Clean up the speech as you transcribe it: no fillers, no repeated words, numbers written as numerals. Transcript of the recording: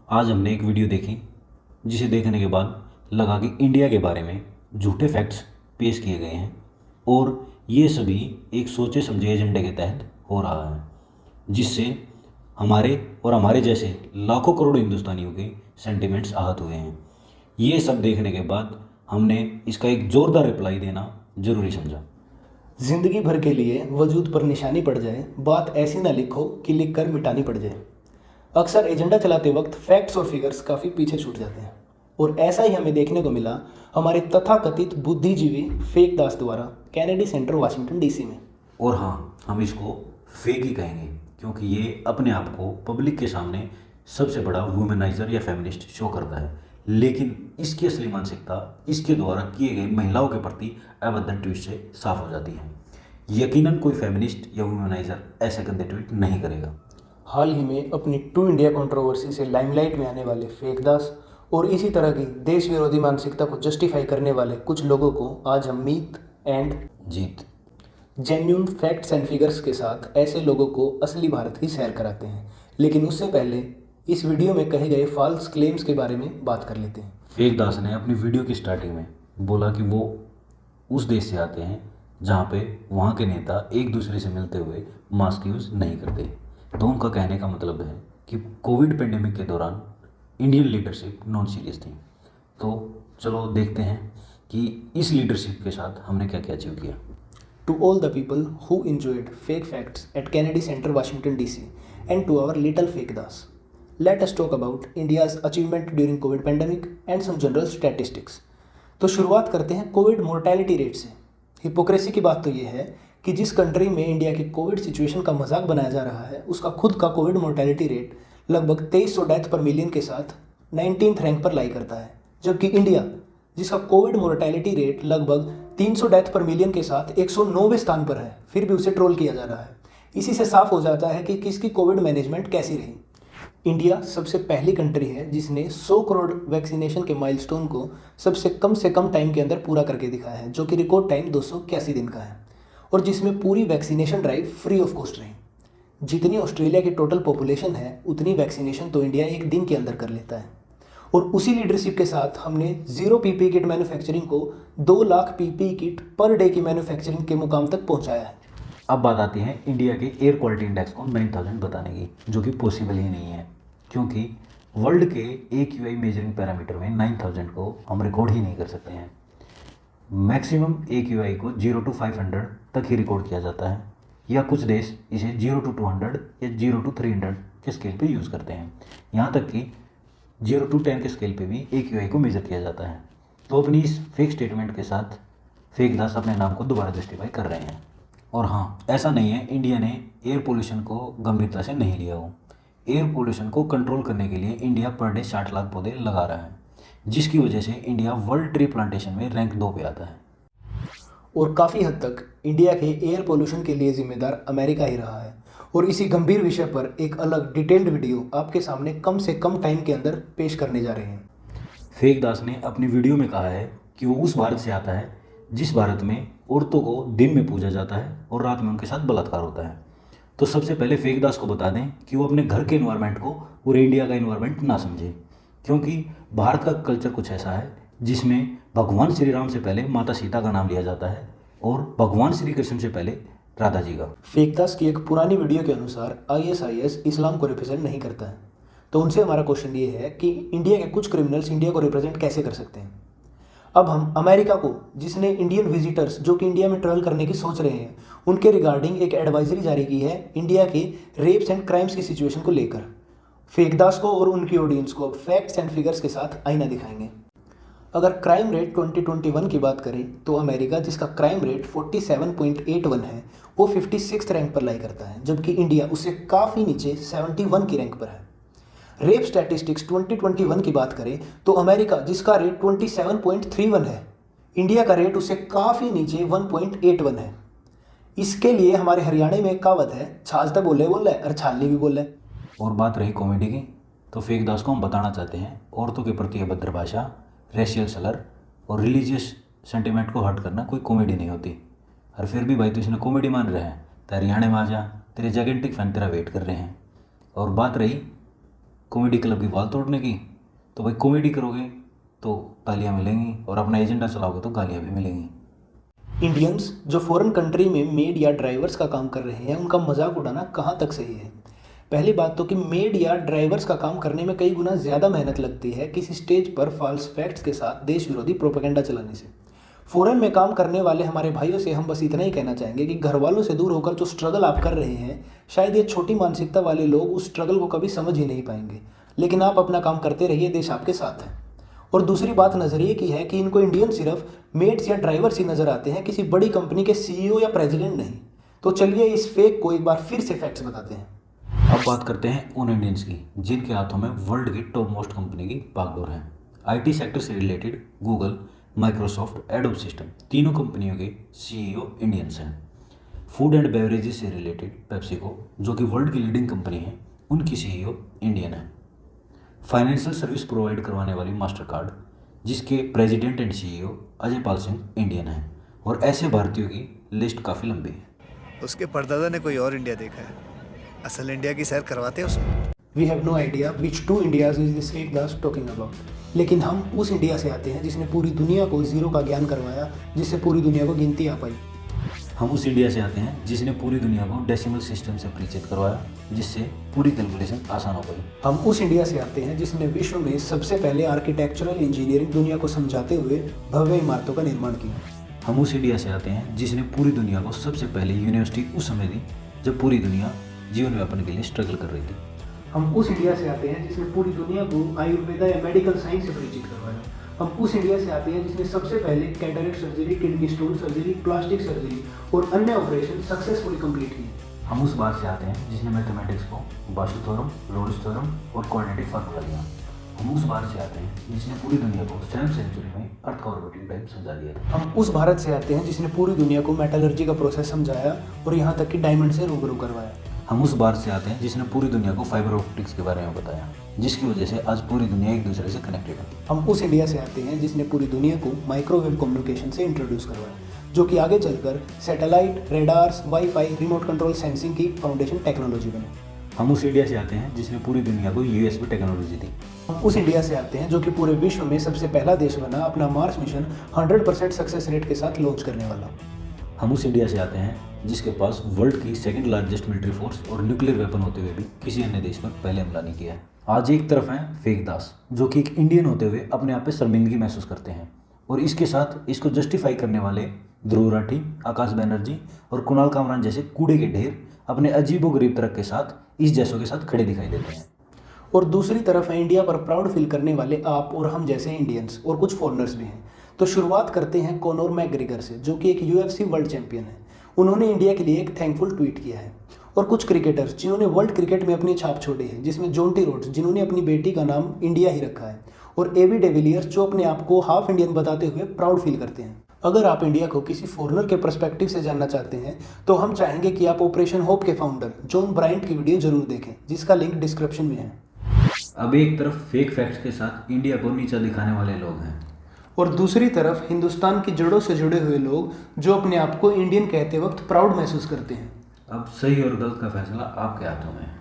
आज हमने एक वीडियो देखी जिसे देखने के बाद लगा कि इंडिया के बारे में झूठे फैक्ट्स पेश किए गए हैं और ये सभी एक सोचे समझे एजेंडे के तहत हो रहा है, जिससे हमारे और हमारे जैसे लाखों करोड़ हिंदुस्तानियों के सेंटिमेंट्स आहत हुए हैं। ये सब देखने के बाद हमने इसका एक ज़ोरदार रिप्लाई देना ज़रूरी समझा। जिंदगी भर के लिए वजूद पर निशानी पड़ जाए, बात ऐसी ना लिखो कि लिख कर मिटानी पड़ जाए। अक्सर एजेंडा चलाते वक्त फैक्ट्स और फिगर्स काफ़ी पीछे छूट जाते हैं और ऐसा ही हमें देखने को मिला हमारे तथाकथित बुद्धिजीवी फेक दास द्वारा कैनेडी सेंटर वाशिंगटन डीसी में। और हाँ, हम इसको फेक ही कहेंगे क्योंकि ये अपने आप को पब्लिक के सामने सबसे बड़ा वुमेनाइजर या फेमिनिस्ट शो करता है, लेकिन इसकी असली मानसिकता इसके द्वारा किए गए महिलाओं के प्रति अभद्र ट्वीट से साफ हो जाती है। यकीनन कोई फेमिनिस्ट या वुमेनाइजर ऐसे गंदे ट्वीट नहीं करेगा। हाल ही में अपनी टू इंडिया कंट्रोवर्सी से लाइमलाइट में आने वाले फेक दास और इसी तरह की देश विरोधी मानसिकता को जस्टिफाई करने वाले कुछ लोगों को आज हम Meet and Jeet genuine facts and figures के साथ ऐसे लोगों को असली भारत की सैर कराते हैं। लेकिन उससे पहले इस वीडियो में कहे गए फॉल्स क्लेम्स के बारे में बात कर लेते हैं। फेक दास ने अपनी वीडियो की स्टार्टिंग में बोला कि वो उस देश से आते हैं जहाँ पे वहाँ के नेता एक दूसरे से मिलते हुए मास्क यूज़ नहीं करते। तो उनका कहने का मतलब है कि कोविड पेंडेमिक के दौरान इंडियन लीडरशिप नॉन सीरियस थी। तो चलो देखते हैं कि इस लीडरशिप के साथ हमने क्या क्या अचीव किया। To all the people who enjoyed fake facts at Kennedy Center, Washington DC, and to our little fake das, let us talk about India's achievement during COVID pandemic and some general statistics. तो शुरुआत करते हैं Covid mortality rate से। Hypocrisy की बात तो ये है कि जिस कंट्री में इंडिया की कोविड सिचुएशन का मजाक बनाया जा रहा है उसका खुद का कोविड मोर्टेलिटी रेट लगभग 2300 डेथ पर मिलियन के साथ 19th रैंक पर लाई करता है, जबकि इंडिया जिसका कोविड मोर्टेलिटी रेट लगभग 300 डेथ पर मिलियन के साथ 109वें स्थान पर है, फिर भी उसे ट्रोल किया जा रहा है। इसी से साफ हो जाता है कि किसकी कोविड मैनेजमेंट कैसी रही। इंडिया सबसे पहली कंट्री है जिसने 100 करोड़ वैक्सीनेशन के माइलस्टोन को सबसे कम से कम टाइम के अंदर पूरा करके दिखाया है, जो कि रिकॉर्ड टाइम 281 दिन का है, और जिसमें पूरी vaccination drive free of cost रही। जितनी ऑस्ट्रेलिया की टोटल पॉपुलेशन है उतनी वैक्सीनेशन तो इंडिया एक दिन के अंदर कर लेता है। और उसी लीडरशिप के साथ हमने 0 पीपीई किट मैन्युफैक्चरिंग को 2 lakh PPE kit per day की मैन्युफैक्चरिंग के मुकाम तक पहुंचाया है। अब बात आती है इंडिया के एयर क्वालिटी इंडेक्स को 9000 बताने की, जो कि पॉसिबल ही नहीं है क्योंकि वर्ल्ड के AQI मेजरिंग पैरामीटर में 9000 को हम रिकॉर्ड ही नहीं कर सकते हैं। मैक्सिमम AQI को 0 to 500 तक ही रिकॉर्ड किया जाता है, या कुछ देश इसे 0 to 200 या 0 to 300 के स्केल पे यूज़ करते हैं। यहाँ तक कि 0 to 10 के स्केल पे भी AQI को मेजर किया जाता है। तो अपनी इस फेक स्टेटमेंट के साथ फेक दास अपने नाम को दोबारा जस्टिफाई कर रहे हैं। और हाँ, ऐसा नहीं है इंडिया ने एयर पोल्यूशन को गंभीरता से नहीं लिया हो। एयर पोल्यूशन को कंट्रोल करने के लिए इंडिया पर डे 60 लाख पौधे लगा रहा है, जिसकी वजह से इंडिया वर्ल्ड ट्री प्लांटेशन में रैंक 2 पे आता है। और काफ़ी हद तक इंडिया के एयर पोल्यूशन के लिए जिम्मेदार अमेरिका ही रहा है। और इसी गंभीर विषय पर एक अलग डिटेल्ड वीडियो आपके सामने कम से कम टाइम के अंदर पेश करने जा रहे हैं। फेक दास ने अपनी वीडियो में कहा है कि वो उस भारत से आता है जिस भारत में औरतों को दिन में पूजा जाता है और रात में उनके साथ बलात्कार होता है। तो सबसे पहले फेक दास को बता दें कि वो अपने घर के इन्वायरमेंट को पूरे इंडिया का इन्वायरमेंट ना समझे, क्योंकि भारत का कल्चर कुछ ऐसा है जिसमें भगवान श्री राम से पहले माता सीता का नाम लिया जाता है और भगवान श्री कृष्ण से पहले राधा जी का। फेक दास की एक पुरानी वीडियो के अनुसार ISIS इस्लाम को रिप्रेजेंट नहीं करता है। तो उनसे हमारा क्वेश्चन ये है कि इंडिया के कुछ क्रिमिनल्स इंडिया को रिप्रेजेंट कैसे कर सकते हैं। अब हम अमेरिका को, जिसने इंडियन विजिटर्स जो कि इंडिया में ट्रैवल करने की सोच रहे हैं, उनके रिगार्डिंग एक एडवाइजरी जारी की है इंडिया के रेप्स एंड क्राइम्स की सिचुएशन को लेकर। फेक दास को और उनकी ऑडियंस को अब फैक्ट्स एंड फिगर्स के साथ आईना दिखाएंगे। अगर क्राइम रेट 2021 की बात करें तो अमेरिका, जिसका क्राइम रेट 47.81 है, वो 56th रैंक पर लाई करता है, जबकि इंडिया उससे काफ़ी नीचे 71 की रैंक पर है। रेप स्टैटिस्टिक्स 2021 की बात करें तो अमेरिका, जिसका रेट 27.31 है, इंडिया का रेट उससे काफ़ी नीचे 1.81 है। इसके लिए हमारे हरियाणा में एक कहावत है, छाछ तो बोले बोले और छालनी भी बोले। और बात रही कॉमेडी की, तो फेक दास को हम बताना चाहते हैं औरतों के प्रति अभद्र भाषा, रेशियल सलर और रिलीजियस सेंटिमेंट को हर्ट करना कोई कॉमेडी नहीं होती। और फिर भी भाई तू इसने कॉमेडी मान रहा है तो हरियाणा में आ जा, तेरे जैकेंटिक फैन तेरा वेट कर रहे हैं। और बात रही कॉमेडी क्लब की वाल तोड़ने की, तो भाई कॉमेडी करोगे तो तालियां मिलेंगी और अपना एजेंडा चलाओगे तो गालियां भी मिलेंगी। इंडियंस जो फॉरेन कंट्री में मेड या ड्राइवर्स का काम कर रहे हैं, उनका मजाक उड़ाना कहाँ तक सही है? पहली बात तो कि मेड या ड्राइवर्स का काम करने में कई गुना ज़्यादा मेहनत लगती है किसी स्टेज पर फॉल्स फैक्ट्स के साथ देश विरोधी प्रोपेगेंडा चलाने से। फॉरेन में काम करने वाले हमारे भाइयों से हम बस इतना ही कहना चाहेंगे कि घर वालों से दूर होकर जो स्ट्रगल आप कर रहे हैं, शायद ये छोटी मानसिकता वाले लोग उस स्ट्रगल को कभी समझ ही नहीं पाएंगे। लेकिन आप अपना काम करते रहिए, देश आपके साथ है। और दूसरी बात नज़रिए की है कि इनको इंडियन सिर्फ मेड्स या ड्राइवर्स ही नज़र आते हैं, किसी बड़ी कंपनी के सीईओ या प्रेसिडेंट नहीं। तो चलिए इस फेक को एक बार फिर से फैक्ट्स बताते हैं। अब बात करते हैं उन इंडियंस की जिनके हाथों में वर्ल्ड की टॉप मोस्ट कंपनी की बागडोर है। आईटी सेक्टर से related Google, Microsoft, adobe system, तीनों कंपनियों के सीईओ इंडियंस हैं। फूड एंड बेवरेजेस से रिलेटेड पेप्सिको, जो कि वर्ल्ड की लीडिंग कंपनी है, उनकी सीईओ इंडियन है। फाइनेंशियल सर्विस प्रोवाइड करवाने वाली मास्टर कार्ड, जिसके president and CEO Ajay Pal Singh Indian हैं। और ऐसे भारतीयों की लिस्ट काफ़ी लंबी है। उसके परदादा ने कोई और इंडिया देखा है, असल इंडिया की सैर करवाते हैं उसे। We have no idea which two Indias is this fake Das talking about. लेकिन हम उस इंडिया से आते हैं जिसने पूरी दुनिया को जीरो का ज्ञान करवाया, जिससे पूरी दुनिया को गिनती आ पाई। हम उस इंडिया से आते हैं जिसने पूरी दुनिया को डेसिमल सिस्टम से परिचित करवाया, जिससे पूरी कैलकुलेशन आसान हो गई। हम उस इंडिया से आते हैं जिसने विश्व में सबसे पहले आर्किटेक्चरल इंजीनियरिंग दुनिया को समझाते हुए भव्य इमारतों का निर्माण किया। हम उस इंडिया से आते हैं जिसने पूरी दुनिया को सबसे पहले यूनिवर्सिटी उस समय दी जब पूरी दुनिया जीवन यापन के लिए स्ट्रगल कर रही थी। हम उस इंडिया से आते हैं जिसने पूरी दुनिया को आयुर्वेदा या मेडिकल साइंस से परिचित करवाया। हम उस इंडिया से आते हैं जिसने सबसे पहले cataract surgery, kidney stone surgery, plastic surgery और अन्य ऑपरेशन सक्सेसफुली कंप्लीट किए। हम उस बात से आते हैं जिसने मैथमेटिक्स को बाशु थ्योरम, रोल्स थ्योरम और क्वाड्रेटिक फार्मूला दिया। हम उस बात से आते हैं जिसने पूरी दुनिया को 7th सेंचुरी में अर्थ का ऑर्बिटिंग टाइम समझा दिया था। हम उस भारत से आते हैं जिसने पूरी दुनिया को मेटलर्जी का प्रोसेस समझाया और यहाँ तक कि डायमंड से रूबरू करवाया। हम उस भारत से आते हैं जिसने पूरी दुनिया को फाइबर ऑप्टिक्स के बारे में बताया, जिसकी वजह से आज पूरी दुनिया एक दूसरे से कनेक्टेड है। हम उस इंडिया से आते हैं जिसने पूरी दुनिया को माइक्रोवेव कम्युनिकेशन से इंट्रोड्यूस करवाया, जो कि आगे चलकर satellite, radars, wifi, remote control sensing की फाउंडेशन टेक्नोलॉजी बनी। हम उस इंडिया से आते हैं जिसने पूरी दुनिया को यूएसबी टेक्नोलॉजी दी। हम उस इंडिया से आते हैं जो कि पूरे विश्व में सबसे पहला देश बना अपना मार्स मिशन 100% सक्सेस रेट के साथ लॉन्च करने वाला। हम उस इंडिया से आते हैं जिसके पास वर्ल्ड की सेकंड लार्जेस्ट मिलिट्री फोर्स और न्यूक्लियर वेपन होते हुए भी किसी अन्य देश पर पहले हमला नहीं किया है। आज एक तरफ हैं फेक दास, जो कि एक इंडियन होते हुए अपने आप पे शर्मिंदगी महसूस करते हैं, और इसके साथ इसको जस्टिफाई करने वाले ध्रुव राठी, आकाश बैनर्जी और कुणाल कामरान जैसे कूड़े के ढेर अपने अजीबोगरीब तरह के साथ इस जैसों के साथ खड़े दिखाई देते हैं। और दूसरी तरफ है इंडिया पर प्राउड फील करने वाले आप और हम जैसे इंडियंस और कुछ फॉरेनर्स भी हैं। तो शुरुआत करते हैं कॉनोर मैकग्रेगर से, जो कि एक UFC वर्ल्ड चैंपियन है। उन्होंने इंडिया के लिए एक थैंकफुल ट्वीट किया है। और कुछ क्रिकेटर्स जिन्होंने वर्ल्ड क्रिकेट में अपनी छाप छोड़ी है, जिसमें जोंटी रोड्स, जिन्होंने अपनी बेटी का नाम इंडिया ही रखा है, और AB डिविलियर्स, जो अपने आप को हाफ इंडियन बताते हुए प्राउड फील करते हैं। अगर आप इंडिया को किसी फॉरेनर के पर्सपेक्टिव से जानना चाहते हैं तो हम चाहेंगे कि आप ऑपरेशन होप के फाउंडर जॉन ब्रायंट की वीडियो जरूर देखें, जिसका लिंक डिस्क्रिप्शन में है। अब एक तरफ फेक फैक्ट्स के साथ इंडिया को नीचा दिखाने वाले लोग हैं, और दूसरी तरफ हिंदुस्तान की जड़ों से जुड़े हुए लोग जो अपने आप को इंडियन कहते वक्त प्राउड महसूस करते हैं। अब सही और गलत का फैसला आपके हाथों में है।